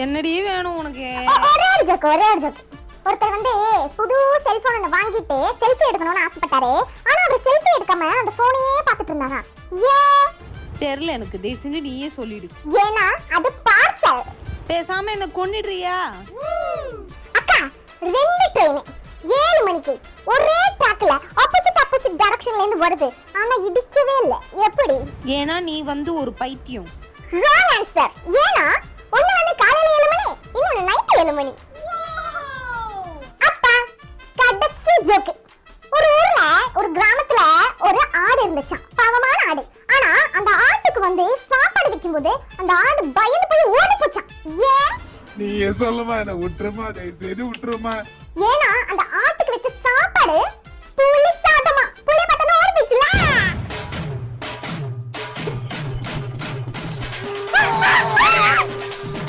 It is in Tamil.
என்னடி வேணும் உனக்கு? ஒரே ஒரு ஜோக். ஒருத்தர் வந்து புது செல்போன் ஒன்று வாங்கிட்டு செல்ஃபி எடுக்கணும்னு ஆசைப்பட்டாரு. ஆனா அவர் செல்ஃபி எடுக்காம அந்த போனையே பார்த்துட்டு இருந்தாரா? ஏன் தெரியல எனக்கு. தயவு செஞ்சு நீயே சொல்லிடு. ஏன்னா அது பார்சல். பேசாம என்ன கொன்னிடுறியா? அக்கா 2 ட்ரெயின் 7 மணிக்கு ஒரே ட்ராக்ல ஆப்போசிட் டைரக்ஷன்ல இருந்து வருது. ஆனா இடிக்கவே இல்ல. எப்படி? ஏன்னா நீ வந்து ஒரு பைத்தியம். Wrong answer. ஏன்னா ஒண்ணு வந்து காலையில 7 மணி, இன்னொன்னு நைட் 7 மணி. அப்பா கடைசி ஜோக். ஒரு ஊர்ல ஒரு கிராமத்துல ஒரு ஆடு இருந்துச்சாம். பாவமான ஆடு. ஆனா அந்த ஆட்டுக்கு வந்து சாப்பாடு வைக்கும்போது அந்த ஆடு பயந்து போய் ஓடி போச்சாம். ஏன்? நீ சொல்லுமா, என்ன விட்டுருமா, தயவு செய்து விட்டுருமா. ஏன்னா அந்த ஆட்டுக்கு வச்ச சாப்பாடு